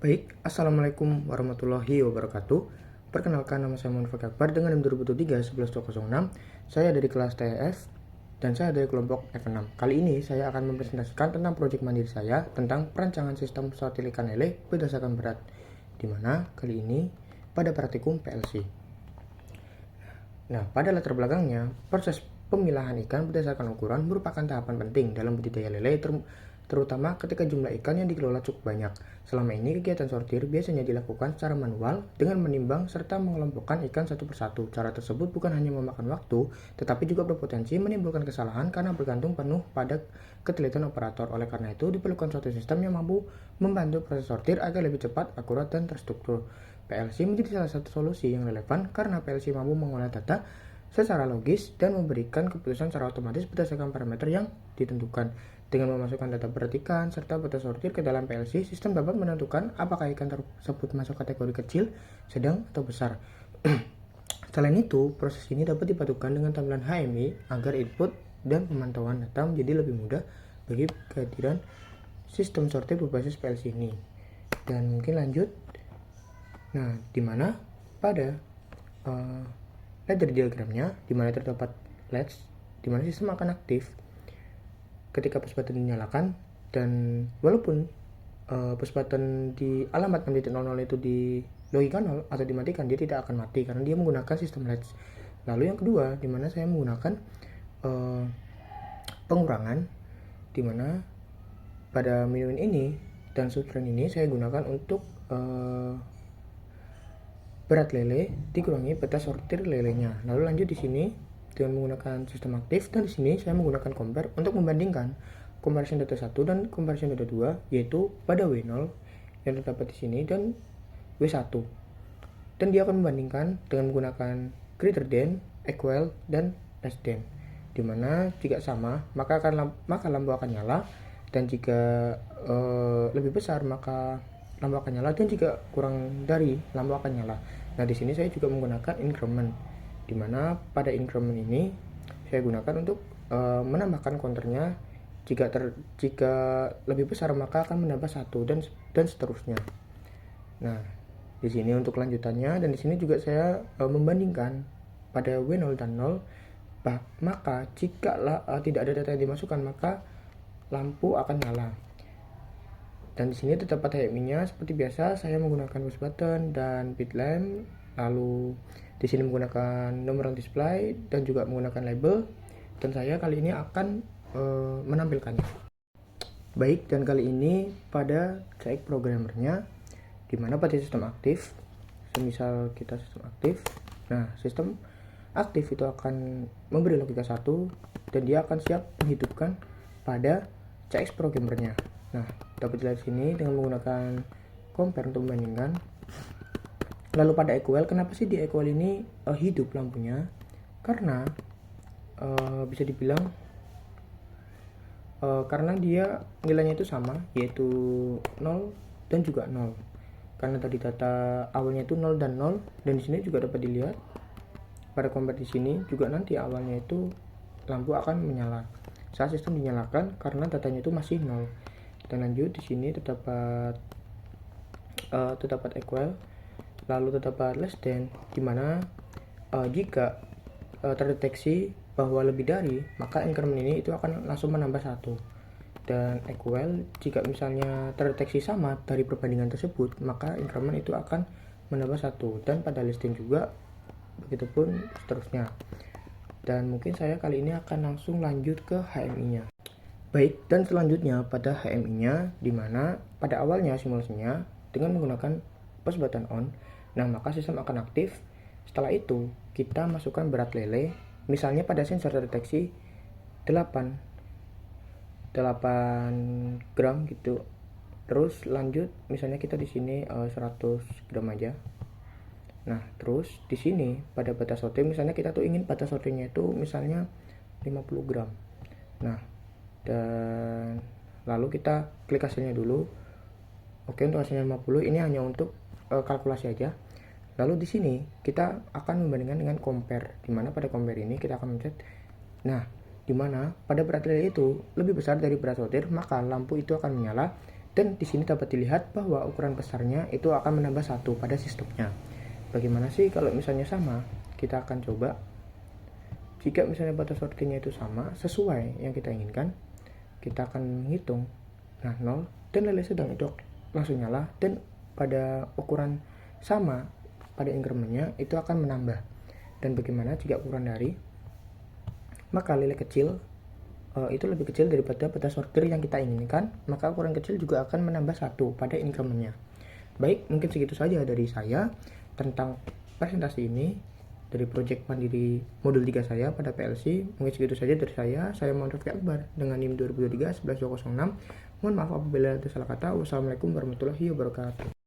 Baik, Assalamualaikum warahmatullahi wabarakatuh. Perkenalkan, nama saya Muhammad Fakir Akbar dengan NIM 2023-11206. Saya dari kelas TEF dan saya dari kelompok F6. Kali ini saya akan mempresentasikan tentang proyek mandiri saya tentang perancangan sistem sortir ikan lele berdasarkan berat, di mana kali ini pada praktikum PLC. Nah, pada latar belakangnya, proses pemilahan ikan berdasarkan ukuran merupakan tahapan penting dalam budidaya lele, terutama ketika jumlah ikan yang dikelola cukup banyak. Selama ini, kegiatan sortir biasanya dilakukan secara manual dengan menimbang serta mengelompokkan ikan satu persatu. Cara tersebut bukan hanya memakan waktu, tetapi juga berpotensi menimbulkan kesalahan karena bergantung penuh pada ketelitian operator. Oleh karena itu, diperlukan suatu sistem yang mampu membantu proses sortir agar lebih cepat, akurat, dan terstruktur. PLC menjadi salah satu solusi yang relevan karena PLC mampu mengolah data secara logis dan memberikan keputusan secara otomatis berdasarkan parameter yang ditentukan. Dengan memasukkan data berat ikan serta batas sortir ke dalam PLC, sistem dapat menentukan apakah ikan tersebut masuk kategori kecil, sedang, atau besar. Selain itu, proses ini dapat dipadukan dengan tampilan HMI agar input dan pemantauan data menjadi lebih mudah bagi kehadiran sistem sortir berbasis PLC ini. Dan mungkin lanjut. Nah, dimana pada ladder diagramnya, dimana terdapat latch, dimana sistem akan aktif ketika push button dinyalakan, dan walaupun push button di alamat 6.00 itu di logika 0 atau dimatikan, dia tidak akan mati karena dia menggunakan sistem latch. Lalu yang kedua, dimana saya menggunakan pengurangan, dimana pada menu ini dan subtrain ini saya gunakan untuk berat lele dikurangi batas sortir lelenya. Lalu lanjut di sini dengan menggunakan sistem aktif, dan di sini saya menggunakan compare untuk membandingkan comparison data 1 dan comparison data 2, yaitu pada W0 yang terdapat di sini dan W1. Dan dia akan membandingkan dengan menggunakan greater than, equal, dan less than. Dimana jika sama maka lampu akan nyala, dan jika lebih besar maka lampu akan nyala, dan jika kurang dari lampu akan nyala. Nah, di sini saya juga menggunakan increment, dimana pada increment ini saya gunakan untuk menambahkan counternya. Jika lebih besar maka akan menambah 1 dan seterusnya. Nah, di sini untuk lanjutannya, dan di sini juga saya membandingkan pada W0 dan 0. Maka jika tidak ada data yang dimasukkan maka lampu akan nyala. Dan di sini terdapat HMI-nya seperti biasa. Saya menggunakan push button dan bit lamp. Lalu di sini menggunakan nomor display dan juga menggunakan label. Dan saya kali ini akan menampilkannya. Baik, dan kali ini pada cek programmernya, dimana pada sistem aktif, semisal kita sistem aktif. Nah, sistem aktif itu akan memberi logika 1 dan dia akan siap menghidupkan pada CX programmernya. Nah, dapat dilihat sini dengan menggunakan compare untuk membandingkan. Lalu pada equal, kenapa sih di equal ini hidup lampunya? Karena bisa dibilang karena dia nilainya itu sama, yaitu 0 dan juga 0. Karena tadi data awalnya itu 0 dan 0, dan di sini juga dapat dilihat pada compare di sini juga nanti awalnya itu lampu akan menyala saat sistem dinyalakan karena datanya itu masih 0. Dan lanjut di sini terdapat equal, lalu terdapat less than, dimana jika terdeteksi bahwa lebih dari, maka increment ini itu akan langsung menambah 1. Dan equal, jika misalnya terdeteksi sama dari perbandingan tersebut, maka increment itu akan menambah 1. Dan pada less than juga begitupun seterusnya. Dan mungkin saya kali ini akan langsung lanjut ke HMI-nya. Baik, dan selanjutnya pada HMI-nya, dimana pada awalnya simulasinya dengan menggunakan push button on, nah maka sistem akan aktif. Setelah itu kita masukkan berat lele, misalnya pada sensor terdeteksi 8 gram gitu. Terus lanjut misalnya kita di sini 100 gram aja. Nah, terus di sini pada batas sortir misalnya kita tuh ingin batas sortirnya itu misalnya 50 gram. Nah, dan lalu kita klik hasilnya dulu. Oke, untuk hasilnya 50, ini hanya untuk kalkulasi aja. Lalu di sini kita akan membandingkan dengan compare, dimana pada compare ini kita akan mencet. Nah, dimana pada berat lele itu lebih besar dari berat sortir, maka lampu itu akan menyala. Dan di sini dapat dilihat bahwa ukuran besarnya itu akan menambah 1 pada sistemnya. Bagaimana sih kalau misalnya sama? Kita akan coba. Jika misalnya batas sortirnya itu sama, sesuai yang kita inginkan, kita akan menghitung. Nah, 0 dan lele sedang itu langsung nyala, dan pada ukuran sama pada incrementnya itu akan menambah. Dan bagaimana jika ukuran dari? Maka lele kecil itu lebih kecil daripada batas sortir yang kita inginkan, maka ukuran kecil juga akan menambah 1 pada incrementnya. Baik, mungkin segitu saja dari saya tentang presentasi ini dari Project Mandiri Modul 3 saya pada PLC. Mungkin segitu saja dari saya. Saya Muhammad Raffi Akbar dengan NIM 2023 1106. Mohon maaf apabila ada salah kata. Wassalamualaikum warahmatullahi wabarakatuh.